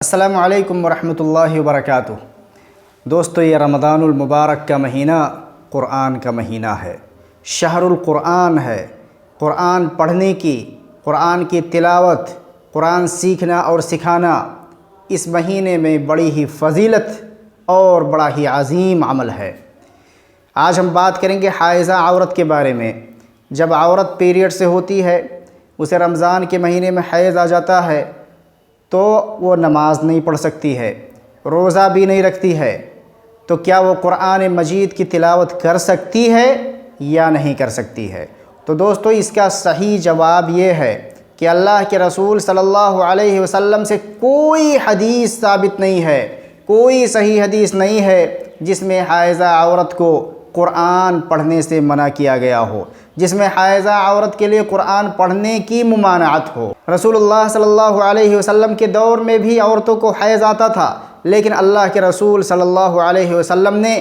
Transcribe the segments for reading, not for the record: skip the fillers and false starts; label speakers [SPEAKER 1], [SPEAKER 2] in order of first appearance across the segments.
[SPEAKER 1] السلام علیکم ورحمۃ اللہ وبرکاتہ۔ دوستو، یہ رمضان المبارک کا مہینہ قرآن کا مہینہ ہے، شہر القرآن ہے۔ قرآن پڑھنے کی، قرآن کی تلاوت، قرآن سیکھنا اور سکھانا اس مہینے میں بڑی ہی فضیلت اور بڑا ہی عظیم عمل ہے۔ آج ہم بات کریں گے حائضہ عورت کے بارے میں۔ جب عورت پیریڈ سے ہوتی ہے، اسے رمضان کے مہینے میں حیض آ جاتا ہے تو وہ نماز نہیں پڑھ سکتی ہے، روزہ بھی نہیں رکھتی ہے، تو کیا وہ قرآن مجید کی تلاوت کر سکتی ہے یا نہیں کر سکتی ہے؟ تو دوستو، اس کا صحیح جواب یہ ہے کہ اللہ کے رسول صلی اللہ علیہ وسلم سے کوئی حدیث ثابت نہیں ہے، کوئی صحیح حدیث نہیں ہے جس میں حائضہ عورت کو قرآن پڑھنے سے منع کیا گیا ہو، جس میں حائضہ عورت کے لیے قرآن پڑھنے کی ممانعت ہو۔ رسول اللہ صلی اللہ علیہ وسلم کے دور میں بھی عورتوں کو حیض آتا تھا، لیکن اللہ کے رسول صلی اللہ علیہ وسلم نے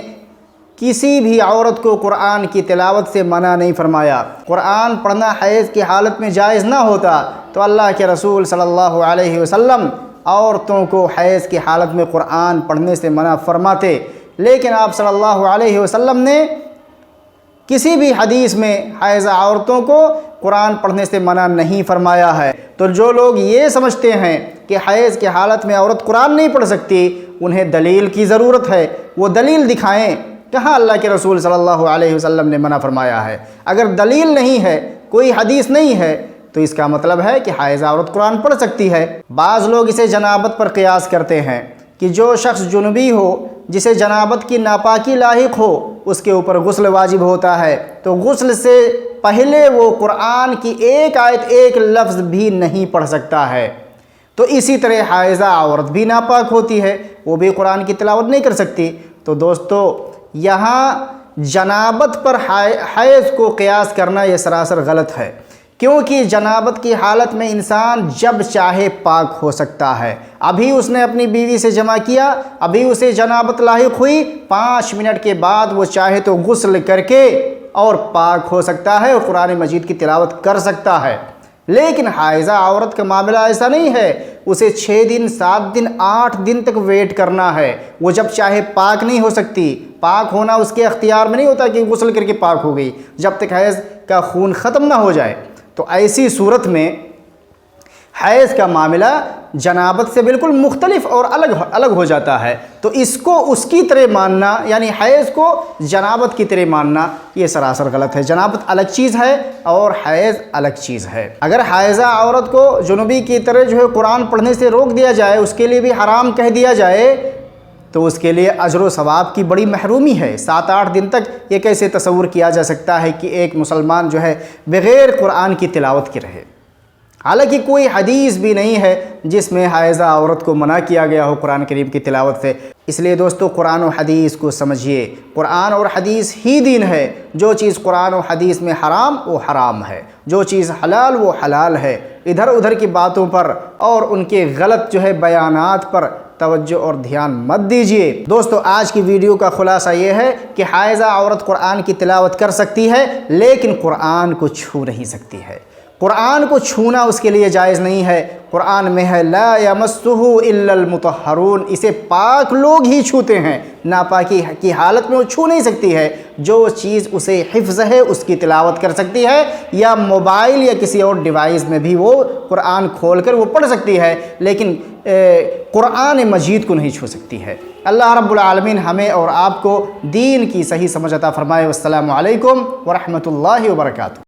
[SPEAKER 1] کسی بھی عورت کو قرآن کی تلاوت سے منع نہیں فرمایا۔ قرآن پڑھنا حیض کی حالت میں جائز نہ ہوتا تو اللہ کے رسول صلی اللہ علیہ وسلم عورتوں کو حیض کی حالت میں قرآن پڑھنے سے منع فرماتے، لیکن آپ صلی اللہ علیہ وسلم نے کسی بھی حدیث میں حائضہ عورتوں کو قرآن پڑھنے سے منع نہیں فرمایا ہے۔ تو جو لوگ یہ سمجھتے ہیں کہ حیض کی حالت میں عورت قرآن نہیں پڑھ سکتی، انہیں دلیل کی ضرورت ہے۔ وہ دلیل دکھائیں، کہاں اللہ کے رسول صلی اللہ علیہ وسلم نے منع فرمایا ہے۔ اگر دلیل نہیں ہے، کوئی حدیث نہیں ہے، تو اس کا مطلب ہے کہ حائضہ عورت قرآن پڑھ سکتی ہے۔ بعض لوگ اسے جنابت پر قیاس کرتے ہیں کہ جو شخص جنبی ہو، جسے جنابت کی ناپاکی لاحق ہو، اس کے اوپر غسل واجب ہوتا ہے، تو غسل سے پہلے وہ قرآن کی ایک آیت، ایک لفظ بھی نہیں پڑھ سکتا ہے۔ تو اسی طرح حائضہ عورت بھی ناپاک ہوتی ہے، وہ بھی قرآن کی تلاوت نہیں کر سکتی۔ تو دوستو، یہاں جنابت پر حیض کو قیاس کرنا یہ سراسر غلط ہے، کیونکہ جنابت کی حالت میں انسان جب چاہے پاک ہو سکتا ہے۔ ابھی اس نے اپنی بیوی سے جمع کیا، ابھی اسے جنابت لاحق ہوئی، 5 منٹ کے بعد وہ چاہے تو غسل کر کے اور پاک ہو سکتا ہے اور قرآن مجید کی تلاوت کر سکتا ہے۔ لیکن حائضہ عورت کا معاملہ ایسا نہیں ہے، اسے 6 دن، 7 دن، 8 دن تک ویٹ کرنا ہے۔ وہ جب چاہے پاک نہیں ہو سکتی، پاک ہونا اس کے اختیار میں نہیں ہوتا کہ غسل کر کے پاک ہو گئی، جب تک حیض کا خون ختم نہ ہو جائے۔ تو ایسی صورت میں حیض کا معاملہ جنابت سے بالکل مختلف اور الگ ہو جاتا ہے۔ تو اس کو اس کی طرح ماننا، یعنی حیض کو جنابت کی طرح ماننا، یہ سراسر غلط ہے۔ جنابت الگ چیز ہے اور حیض الگ چیز ہے۔ اگر حائضہ عورت کو جنوبی کی طرح جو ہے قرآن پڑھنے سے روک دیا جائے، اس کے لیے بھی حرام کہہ دیا جائے، تو اس کے لیے اجر و ثواب کی بڑی محرومی ہے۔ 7-8 دن تک یہ کیسے تصور کیا جا سکتا ہے کہ ایک مسلمان جو ہے بغیر قرآن کی تلاوت کے رہے؟ حالانکہ کوئی حدیث بھی نہیں ہے جس میں حائضہ عورت کو منع کیا گیا ہو قرآن کریم کی تلاوت سے۔ اس لیے دوستو، قرآن و حدیث کو سمجھیے۔ قرآن اور حدیث ہی دین ہے۔ جو چیز قرآن و حدیث میں حرام، وہ حرام ہے، جو چیز حلال، وہ حلال ہے۔ ادھر ادھر کی باتوں پر اور ان کے غلط جو ہے بیانات پر توجہ اور دھیان مت دیجیے۔ دوستو، آج کی ویڈیو کا خلاصہ یہ ہے کہ حائضہ عورت قرآن کی تلاوت کر سکتی ہے، لیکن قرآن کو چھو نہیں سکتی ہے۔ قرآن کو چھونا اس کے لیے جائز نہیں ہے۔ قرآن میں ہے لا یمسہ الا المطہرون، اسے پاک لوگ ہی چھوتے ہیں، ناپاکی کی حالت میں وہ چھو نہیں سکتی ہے۔ جو چیز اسے حفظ ہے اس کی تلاوت کر سکتی ہے، یا موبائل یا کسی اور ڈیوائس میں بھی وہ قرآن کھول کر وہ پڑھ سکتی ہے، لیکن قرآن مجید کو نہیں چھو سکتی ہے۔ اللہ رب العالمین ہمیں اور آپ کو دین کی صحیح سمجھ عطا فرمائے۔ والسلام علیکم ورحمۃ اللہ وبرکاتہ۔